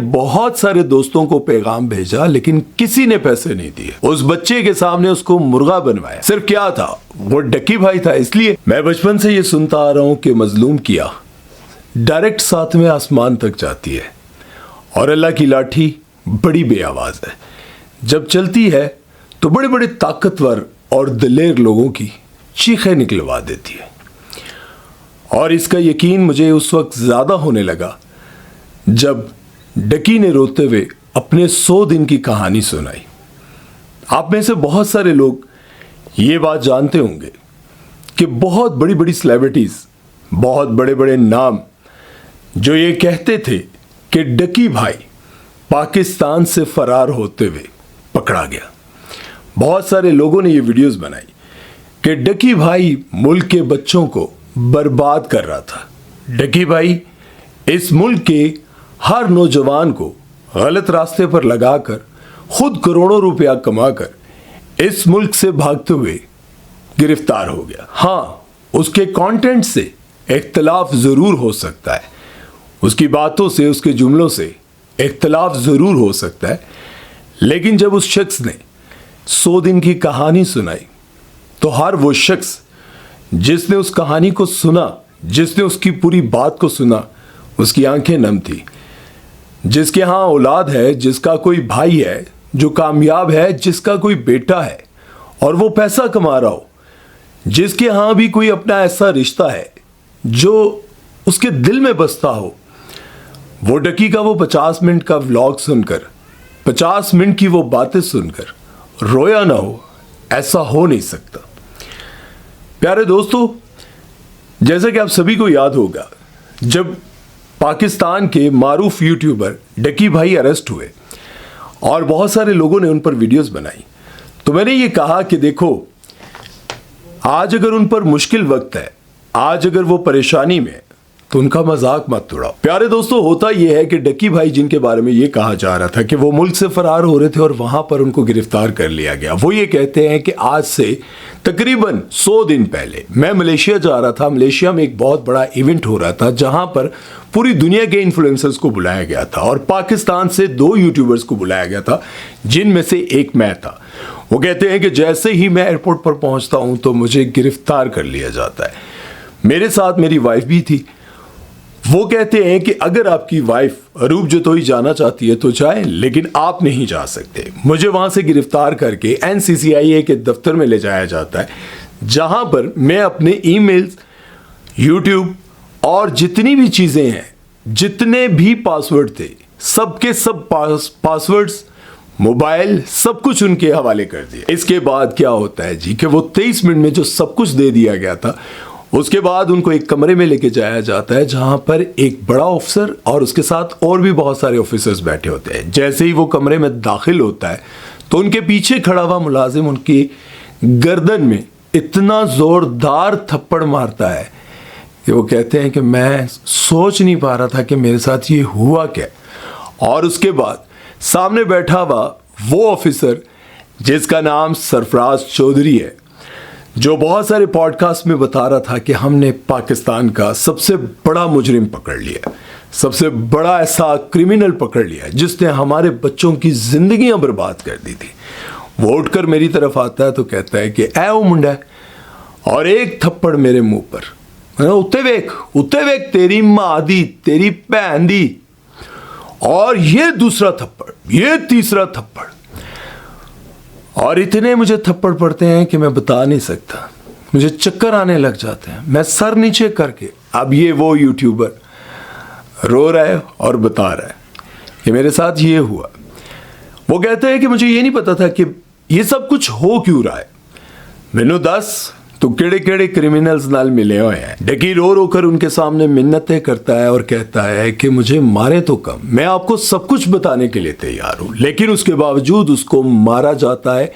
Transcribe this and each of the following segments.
बहुत सारे दोस्तों को पैगाम भेजा लेकिन किसी ने पैसे नहीं दिए। उस बच्चे के सामने उसको मुर्गा बनवाया। सिर्फ क्या था, वो डक्की भाई था। इसलिए मैं बचपन से ये सुनता आ रहा हूं कि मजलूम किया डायरेक्ट सातवें आसमान तक जाती है और अल्लाह की लाठी बड़ी बेआवाज है। जब चलती है तो बड़े बड़े ताकतवर और दिलेर लोगों की चीखें निकलवा देती है। और इसका यकीन मुझे उस वक्त ज्यादा होने लगा जब डकी ने रोते हुए अपने 100 दिन की कहानी सुनाई। आप में से बहुत सारे लोग ये बात जानते होंगे कि बहुत बड़ी बड़ी सेलिब्रिटीज, बहुत बड़े बड़े नाम जो ये कहते थे कि डकी भाई पाकिस्तान से फरार होते हुए पकड़ा गया। बहुत सारे लोगों ने ये वीडियोस बनाई कि डकी भाई मुल्क के बच्चों को बर्बाद कर रहा था। डकी भाई इस मुल्क के हर नौजवान को गलत रास्ते पर लगाकर खुद करोड़ों रुपया कमाकर इस मुल्क से भागते हुए गिरफ्तार हो गया। हाँ, उसके कंटेंट से इख्तलाफ जरूर हो सकता है, उसकी बातों से, उसके जुमलों से इख्तलाफ जरूर हो सकता है, लेकिन जब उस शख्स ने 100 दिन की कहानी सुनाई तो हर वो शख्स जिसने उस कहानी को सुना, जिसने उसकी पूरी बात को सुना, उसकी आंखें नम थी। जिसके यहाँ औलाद है, जिसका कोई भाई है जो कामयाब है, जिसका कोई बेटा है और वो पैसा कमा रहा हो, जिसके यहाँ भी कोई अपना ऐसा रिश्ता है जो उसके दिल में बसता हो, वो डकी का वो 50 मिनट का व्लॉग सुनकर, 50 मिनट की वो बातें सुनकर रोया ना हो, ऐसा हो नहीं सकता। प्यारे दोस्तों, जैसा कि आप सभी को याद होगा, जब पाकिस्तान के मारूफ यूट्यूबर डकी भाई अरेस्ट हुए और बहुत सारे लोगों ने उन पर वीडियोस बनाई, तो मैंने ये कहा कि देखो, आज अगर उन पर मुश्किल वक्त है, आज अगर वो परेशानी में, तो उनका मजाक मत उड़ाओ। प्यारे दोस्तों, होता यह है कि डकी भाई जिनके बारे में ये कहा जा रहा था कि वो मुल्क से फरार हो रहे थे और वहां पर उनको गिरफ्तार कर लिया गया, वो ये कहते हैं कि आज से तकरीबन 100 दिन पहले मैं मलेशिया जा रहा था। मलेशिया में एक बहुत बड़ा इवेंट हो रहा था जहां पर पूरी दुनिया के इन्फ्लुएंसर्स को बुलाया गया था और पाकिस्तान से 2 यूट्यूबर्स को बुलाया गया था, जिनमें से एक मैं था। वो कहते हैं कि जैसे ही मैं एयरपोर्ट पर पहुंचता हूं तो मुझे गिरफ्तार कर लिया जाता है। मेरे साथ मेरी वाइफ भी थी। वो कहते हैं कि अगर आपकी वाइफ अरूब जतोई जाना चाहती है तो जाए, लेकिन आप नहीं जा सकते। मुझे वहां से गिरफ्तार करके NCCIA के दफ्तर में ले जाया जाता है, जहां पर मैं अपने ईमेल्स, यूट्यूब और जितनी भी चीजें हैं, जितने भी पासवर्ड थे, सबके सब पासवर्ड्स, मोबाइल, सब कुछ उनके हवाले कर दिया। इसके बाद क्या होता है जी कि वो 23 मिनट में जो सब कुछ दे दिया गया था, उसके बाद उनको एक कमरे में लेके जाया जाता है जहां पर एक बड़ा ऑफिसर और उसके साथ और भी बहुत सारे ऑफिसर्स बैठे होते हैं। जैसे ही वो कमरे में दाखिल होता है तो उनके पीछे खड़ा हुआ मुलाजिम उनकी गर्दन में इतना जोरदार थप्पड़ मारता है कि वो कहते हैं कि मैं सोच नहीं पा रहा था कि मेरे साथ ये हुआ क्या। और उसके बाद सामने बैठा हुआ वो ऑफिसर जिसका नाम सरफराज चौधरी है, जो बहुत सारे पॉडकास्ट में बता रहा था कि हमने पाकिस्तान का सबसे बड़ा मुजरिम पकड़ लिया, सबसे बड़ा ऐसा क्रिमिनल पकड़ लिया जिसने हमारे बच्चों की जिंदगियां बर्बाद कर दी थी। वो उठकर मेरी तरफ आता है तो कहता है कि ऐ ओ मुंडा, और एक थप्पड़ मेरे मुंह पर, उत्ते वेख तेरी मां दी, तेरी भैन दी, और ये दूसरा थप्पड़, ये तीसरा थप्पड़, और इतने मुझे थप्पड़ पड़ते हैं कि मैं बता नहीं सकता। मुझे चक्कर आने लग जाते हैं। मैं सर नीचे करके, अब ये वो यूट्यूबर रो रहा है और बता रहा है कि मेरे साथ ये हुआ। वो कहते हैं कि मुझे ये नहीं पता था कि ये सब कुछ हो क्यों रहा है। मैनू दस तो केड़े क्रिमिनल्स नाल मिले हुए हैं। डकी रो रो कर उनके सामने मिन्नतें करता है और कहता है कि मुझे मारे तो कम, मैं आपको सब कुछ बताने के लिए तैयार हूं। लेकिन उसके बावजूद उसको मारा जाता है।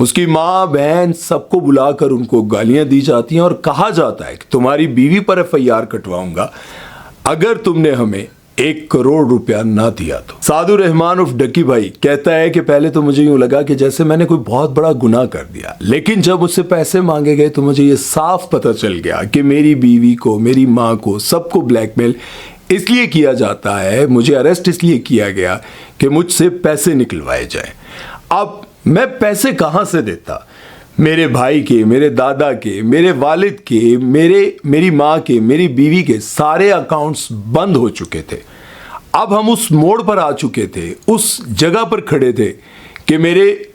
उसकी माँ बहन सबको बुलाकर उनको गालियां दी जाती हैं और कहा जाता है कि तुम्हारी बीवी पर FIR कटवाऊंगा अगर तुमने हमें 1 करोड़ रुपया ना दिया तो। सादुर रहमान उर्फ डकी भाई कहता है कि पहले तो मुझे यूं लगा कि जैसे मैंने कोई बहुत बड़ा गुनाह कर दिया, लेकिन जब मुझसे पैसे मांगे गए तो मुझे ये साफ पता चल गया कि मेरी बीवी को, मेरी माँ को, सबको ब्लैकमेल اس لیے کیا جاتا ہے, مجھے اریسٹ اس لیے کیا گیا کہ مجھ سے پیسے نکلوائے جائیں. اب میں پیسے کہاں سے دیتا؟ میرے بھائی کے, میرے دادا کے, میرے والد کے, میری ماں کے, میری بیوی کے سارے اکاؤنٹس بند ہو چکے تھے. اب ہم اس موڑ پر آ چکے تھے, اس جگہ پر کھڑے تھے کہ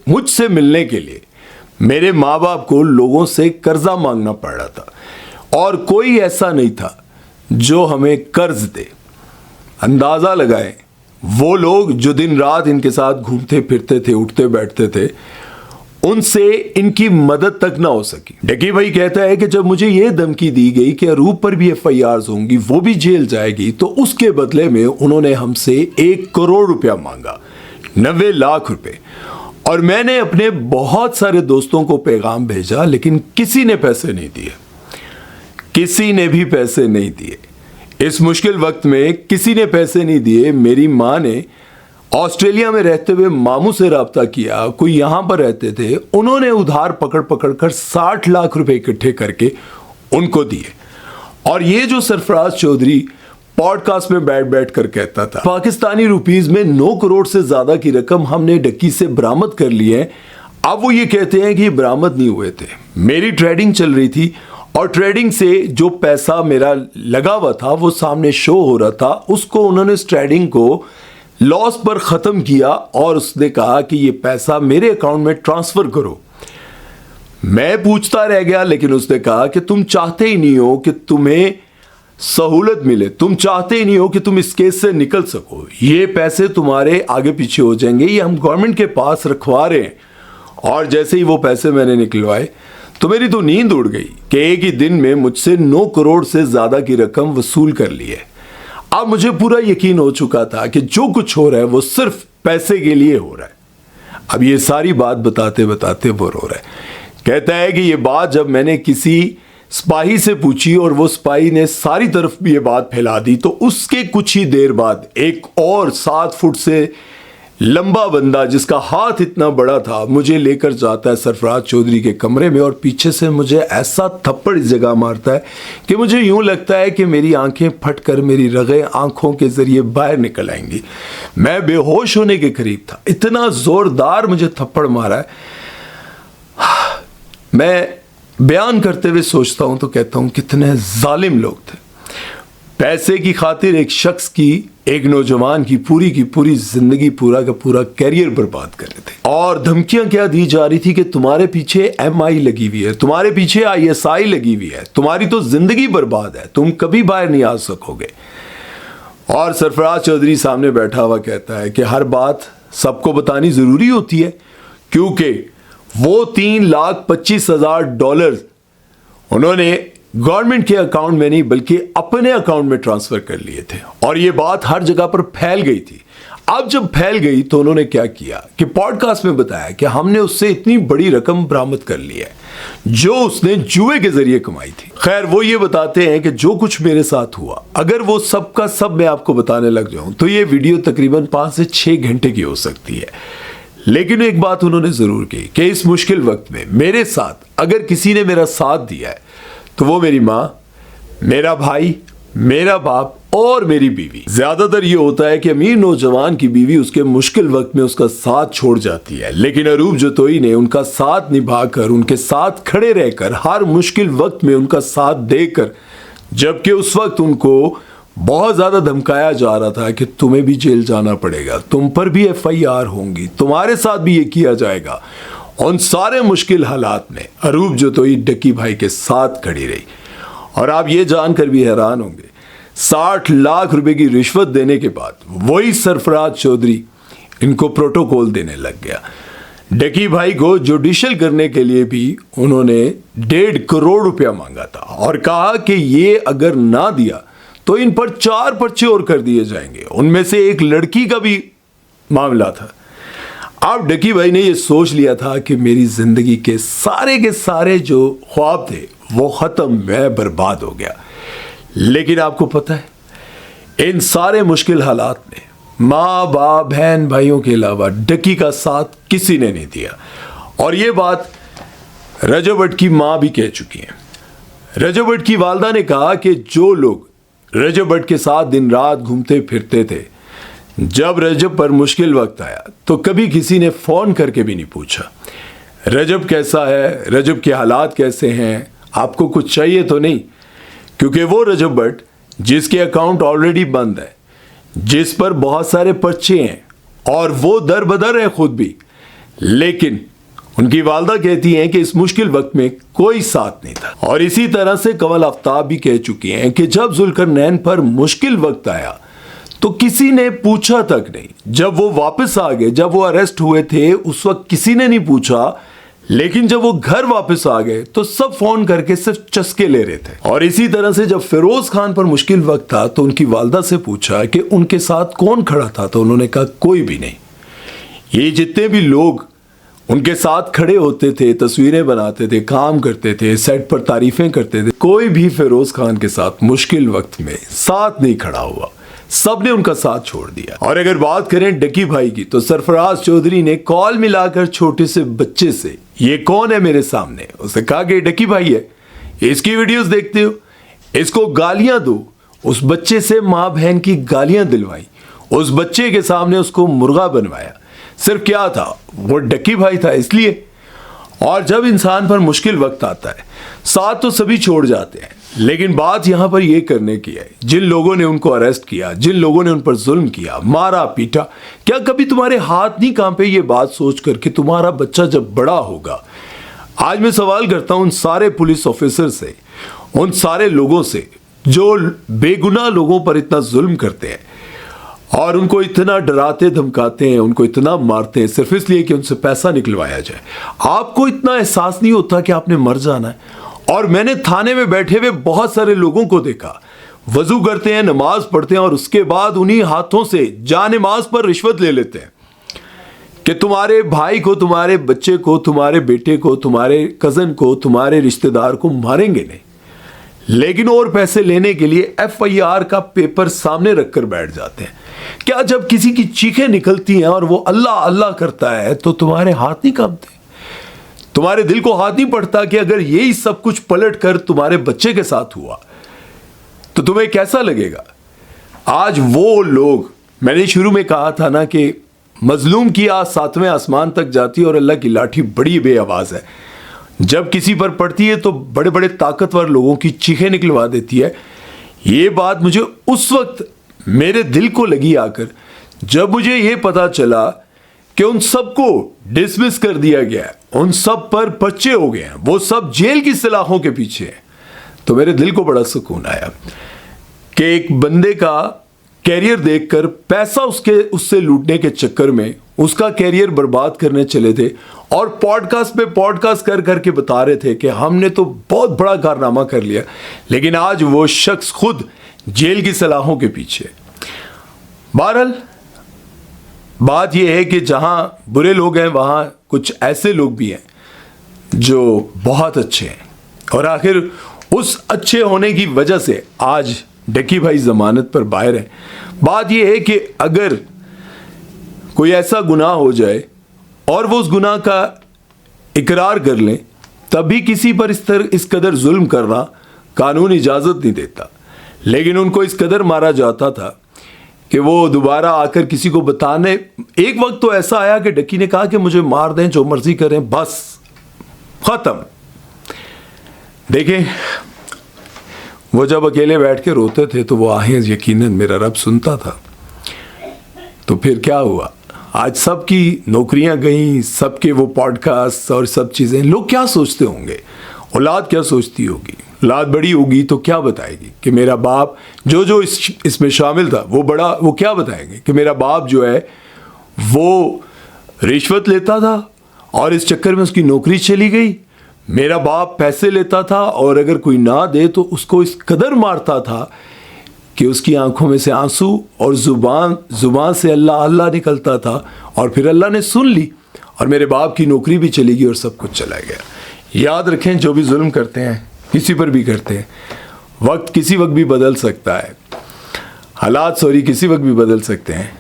مجھ سے ملنے کے لیے میرے ماں باپ کو لوگوں سے قرضہ مانگنا پڑ رہا تھا, اور کوئی ایسا نہیں تھا جو ہمیں قرض دے. اندازہ لگائیں, وہ لوگ جو دن رات ان کے ساتھ گھومتے پھرتے تھے, اٹھتے بیٹھتے تھے, ان سے ان کی مدد تک نہ ہو سکی. ڈکی بھائی کہتا ہے کہ جب مجھے یہ دھمکی دی گئی کہ اروپ پر بھی FIRs ہوں گی, وہ بھی جیل جائے گی, تو اس کے بدلے میں انہوں نے ہم سے 1 کروڑ روپیہ مانگا, 90 لاکھ روپے. اور میں نے اپنے بہت سارے دوستوں کو پیغام بھیجا, لیکن کسی نے پیسے نہیں دیے, کسی نے بھی پیسے نہیں دیے. اس مشکل وقت میں کسی نے پیسے نہیں دیے. میری ماں نے آسٹریلیا میں رہتے ہوئے ماموں سے رابطہ کیا, کوئی یہاں پر رہتے تھے, انہوں نے ادھار پکڑ کر 60 لاکھ روپے اکٹھے کر کے ان کو دیے. اور یہ جو سرفراز چودھری پوڈ کاسٹ میں بیٹھ کر کہتا تھا پاکستانی روپیز میں 9 کروڑ سے زیادہ کی رقم ہم نے ڈکی سے برآمد کر لی ہے, اب وہ یہ کہتے ہیں کہ یہ برآمد نہیں ہوئے تھے. میری ٹریڈنگ چل رہی تھی, اور ٹریڈنگ سے جو پیسہ میرا لگا ہوا تھا وہ سامنے شو ہو رہا تھا. اس کو انہوں نے اس ٹریڈنگ کو لاس پر ختم کیا, اور اس نے کہا کہ یہ پیسہ میرے اکاؤنٹ میں ٹرانسفر کرو. میں پوچھتا رہ گیا, لیکن اس نے کہا کہ تم چاہتے ہی نہیں ہو کہ تمہیں سہولت ملے, تم چاہتے ہی نہیں ہو کہ تم اس کیس سے نکل سکو, یہ پیسے تمہارے آگے پیچھے ہو جائیں گے, یہ ہم گورنمنٹ کے پاس رکھوا رہے ہیں. اور جیسے ہی وہ پیسے میں نے نکلوائے تو میری تو نیند اڑ گئی کہ ایک ہی دن میں مجھ سے 9 کروڑ سے زیادہ کی رقم وصول کر لی ہے. اب مجھے پورا یقین ہو چکا تھا کہ جو کچھ ہو رہا ہے وہ صرف پیسے کے لیے ہو رہا ہے. اب یہ ساری بات بتاتے بتاتے وہ رو رہا ہے. کہتا ہے کہ یہ بات جب میں نے کسی سپاہی سے پوچھی اور وہ سپاہی نے ساری طرف بھی یہ بات پھیلا دی, تو اس کے کچھ ہی دیر بعد ایک اور 7 فٹ سے لمبا بندہ جس کا ہاتھ اتنا بڑا تھا مجھے لے کر جاتا ہے سرفراز چودھری کے کمرے میں, اور پیچھے سے مجھے ایسا تھپڑ اس جگہ مارتا ہے کہ مجھے یوں لگتا ہے کہ میری آنکھیں پھٹ کر میری رگیں آنکھوں کے ذریعے باہر نکل آئیں گی. میں بے ہوش ہونے کے قریب تھا, اتنا زوردار مجھے تھپڑ مارا ہے. میں بیان کرتے ہوئے سوچتا ہوں تو کہتا ہوں کتنے ظالم لوگ تھے. پیسے کی خاطر ایک شخص کی, ایک نوجوان کی پوری زندگی, پورا کا پورا کیریئر برباد کر رہے تھے. اور دھمکیاں کیا دی جا رہی تھی کہ تمہارے پیچھے MI لگی ہوئی ہے, تمہارے پیچھے ISI لگی ہوئی ہے, تمہاری تو زندگی برباد ہے, تم کبھی باہر نہیں آ سکو گے. اور سرفراز چودھری سامنے بیٹھا ہوا کہتا ہے کہ ہر بات سب کو بتانی ضروری ہوتی ہے, کیونکہ وہ $3,25,000 انہوں نے گورنمنٹ کے اکاؤنٹ میں نہیں بلکہ اپنے اکاؤنٹ میں ٹرانسفر کر لیے تھے, اور یہ بات ہر جگہ پر پھیل گئی تھی. اب جب پھیل گئی تو انہوں نے کیا کیا کہ پوڈ کاسٹ میں بتایا کہ ہم نے اس سے اتنی بڑی رقم برآمد کر لی ہے جو اس نے جوئے کے ذریعے کمائی تھی. خیر, وہ یہ بتاتے ہیں کہ جو کچھ میرے ساتھ ہوا, اگر وہ سب کا سب میں آپ کو بتانے لگ جاؤں تو یہ ویڈیو تقریباً 5 سے 6 گھنٹے کی ہو سکتی ہے. لیکن ایک بات انہوں نے ضرور کی کہ اس مشکل وقت میں میرے ساتھ اگر کسی نے میرا ساتھ دیا ہے تو وہ میری ماں, میرا بھائی, میرا باپ اور میری بیوی. زیادہ تر یہ ہوتا ہے کہ امیر نوجوان کی بیوی اس کے مشکل وقت میں اس کا ساتھ چھوڑ جاتی ہے, لیکن اروپ جوتوئی نے ان کا ساتھ نبھا کر, ان کے ساتھ کھڑے رہ کر, ہر مشکل وقت میں ان کا ساتھ دے کر, جبکہ اس وقت ان کو بہت زیادہ دھمکایا جا رہا تھا کہ تمہیں بھی جیل جانا پڑے گا, تم پر بھی FIR ہوں گی, تمہارے ساتھ بھی یہ کیا جائے گا. ان سارے مشکل حالات میں اروپ جوتوئی ڈکی بھائی کے ساتھ کھڑی رہی. اور آپ یہ جان کر بھی حیران ہوں گے, 60 لاکھ روپے کی رشوت دینے کے بعد وہی سرفراز چودھری ان کو پروٹوکول دینے لگ گیا. ڈکی بھائی کو جوڈیشل کرنے کے لیے بھی انہوں نے 1.5 کروڑ روپیہ مانگا تھا, اور کہا کہ یہ اگر نہ دیا تو ان پر 4 پرچے اور کر دیے جائیں گے. ان میں سے ایک لڑکی کا بھی معاملہ تھا. اب ڈکی بھائی نے یہ سوچ لیا تھا کہ میری زندگی کے سارے جو خواب تھے وہ ختم, میں برباد ہو گیا. لیکن آپ کو پتہ ہے ان سارے مشکل حالات میں ماں باپ بہن بھائیوں کے علاوہ ڈکی کا ساتھ کسی نے نہیں دیا. اور یہ بات رجب بٹ کی ماں بھی کہہ چکی ہیں. رجب بٹ کی والدہ نے کہا کہ جو لوگ रजब भट्ट के साथ दिन रात घूमते फिरते थे। जब रजब पर मुश्किल वक्त आया तो कभी किसी ने फोन करके भी नहीं पूछा रजब कैसा है, रजब के हालात कैसे हैं, आपको कुछ चाहिए तो नहीं, क्योंकि वो रजब भट्ट जिसके अकाउंट ऑलरेडी बंद है, जिस पर बहुत सारे पर्चे हैं और वो दर बदर है खुद भी, लेकिन उनकी वालदा कहती हैं कि इस मुश्किल वक्त में कोई साथ नहीं था। और इसी तरह से कंवल आफ्ताब भी कह चुकी हैं कि जब जुल्करनैन पर मुश्किल वक्त आया तो किसी ने पूछा तक नहीं। जब वो वापस आ गए, जब वो अरेस्ट हुए थे, उस वक्त किसी ने नहीं पूछा, लेकिन जब वो घर वापस आ गए तो सब फोन करके सिर्फ चस्के ले रहे थे। और इसी तरह से जब फिरोज खान पर मुश्किल वक्त था तो उनकी वालदा से पूछा कि उनके साथ कौन खड़ा था, तो उन्होंने कहा कोई भी नहीं। ये जितने भी लोग उनके साथ खड़े होते थे, तस्वीरें बनाते थे, काम करते थे, सेट पर तारीफें करते थे, कोई भी फिरोज खान के साथ मुश्किल वक्त में साथ नहीं खड़ा हुआ, सबने उनका साथ छोड़ दिया। और अगर बात करें डकी भाई की तो सरफराज चौधरी ने कॉल मिलाकर छोटे से बच्चे से, ये कौन है मेरे सामने, उसने कहा कि डकी भाई है, इसकी वीडियोस देखते हो, इसको गालियां दो। उस बच्चे से माँ बहन की गालियां दिलवाई, उस बच्चे के सामने उसको मुर्गा बनवाया। सिर्फ क्या था, वो डकी भाई था इसलिए। और जब इंसान पर मुश्किल वक्त आता है साथ तो सभी छोड़ जाते हैं, लेकिन बात यहां पर यह करने की है, जिन लोगों ने उनको अरेस्ट किया, जिन लोगों ने उन पर जुल्म किया, मारा पीटा, क्या कभी तुम्हारे हाथ नहीं कांपे ये बात सोचकर कि तुम्हारा बच्चा जब बड़ा होगा। आज मैं सवाल करता हूं उन सारे पुलिस ऑफिसर से, उन सारे लोगों से जो बेगुनाह लोगों पर इतना जुल्म करते हैं और उनको इतना डराते धमकाते हैं, उनको इतना मारते हैं सिर्फ इसलिए कि उनसे पैसा निकलवाया जाए। आपको इतना एहसास नहीं होता कि आपने मर जाना है। और मैंने थाने में बैठे हुए बहुत सारे लोगों को देखा, वजू करते हैं, नमाज पढ़ते हैं और उसके बाद उन्हीं हाथों से जानेमाज पर रिश्वत ले लेते हैं कि तुम्हारे भाई को, तुम्हारे बच्चे को, तुम्हारे बेटे को, तुम्हारे कजन को, तुम्हारे रिश्तेदार को मारेंगे नहीं, लेकिन और पैसे लेने के लिए FIR का पेपर सामने रखकर बैठ जाते हैं। क्या जब किसी की चीखें निकलती हैं और वो अल्लाह अल्लाह करता है तो तुम्हारे हाथ नहीं कांपते, तुम्हारे दिल को हाथ नहीं पड़ता कि अगर यही सब कुछ पलट कर तुम्हारे बच्चे के साथ हुआ तो तुम्हें कैसा लगेगा। आज वो लोग, मैंने शुरू में कहा था ना कि मजलूम की आवाज 7वें आसमान तक जाती है और अल्लाह की लाठी बड़ी बेआवाज है, जब किसी पर पड़ती है तो बड़े बड़े ताकतवर लोगों की चीखें निकलवा देती है। ये बात मुझे उस वक्त मेरे दिल को लगी आकर जब मुझे ये पता चला कि उन सबको डिसमिस कर दिया गया है, उन सब पर पर्चे हो गए हैं, वो सब जेल की सलाखों के पीछे हैं। तो मेरे दिल को बड़ा सुकून आया कि एक बंदे का कैरियर देखकर पैसा उससे लूटने के चक्कर में उसका कैरियर बर्बाद करने चले थे और पॉडकास्ट पे पॉडकास्ट कर करके बता रहे थे कि हमने तो बहुत बड़ा कारनामा कर लिया, लेकिन आज वो शख्स खुद जेल की सलाखों के पीछे। बहरहाल बात यह है कि जहां बुरे लोग हैं वहां कुछ ऐसे लोग भी हैं जो बहुत अच्छे हैं, और आखिर उस अच्छे होने की वजह से आज डकी भाई जमानत पर बाहर है। बात यह है कि अगर कोई ऐसा गुनाह हो जाए और वो उस गुनाह का इकरार कर लें, तभी किसी पर इस कदर जुल्म करना कानून इजाज़त नहीं देता। लेकिन उनको इस कदर मारा जाता था कि वो दोबारा आकर किसी को बताने, एक वक्त तो ऐसा आया कि डकी ने कहा कि मुझे मार दें, जो मर्जी करें, बस खत्म। देखें, वो जब अकेले बैठ के रोते थे तो वो आहें यकीनन मेरा रब सुनता था। तो फिर क्या हुआ, आज सबकी नौकरियां गई, सबके वो पॉडकास्ट और सब चीज़ें। लोग क्या सोचते होंगे, औलाद क्या सोचती होगी, औलाद बड़ी होगी तो क्या बताएगी कि मेरा बाप जो इसमें शामिल था वो क्या बताएंगे कि मेरा बाप जो है वो रिश्वत लेता था और इस चक्कर में उसकी नौकरी चली गई। मेरा बाप पैसे लेता था और अगर कोई ना दे तो उसको इस कदर मारता था कि उसकी आंखों में से आंसू और जुबान से अल्लाह अल्लाह निकलता था, और फिर अल्लाह ने सुन ली और मेरे बाप की नौकरी भी चली गई और सब कुछ चला गया। याद रखें, जो भी जुल्म करते हैं, किसी पर भी करते हैं, वक्त किसी वक्त भी बदल सकता है, हालात किसी वक्त भी बदल सकते हैं,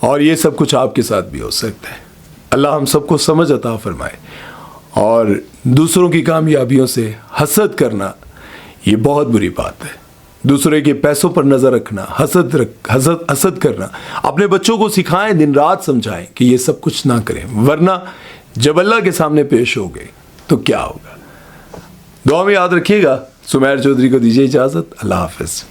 और ये सब कुछ आपके साथ भी हो सकता है। अल्लाह हम सबको समझ अता फरमाए। और दूसरों की कामयाबियों से हसद करना ये बहुत बुरी बात है। दूसरे के पैसों पर नजर रखना, हसद करना। अपने बच्चों को सिखाएं, दिन रात समझाएं कि ये सब कुछ ना करें, वरना जब अल्लाह के सामने पेश हो गए तो क्या होगा। दुआ में याद रखिएगा। सुमैर चौधरी को दीजिए इजाजत। अल्लाह हाफिज।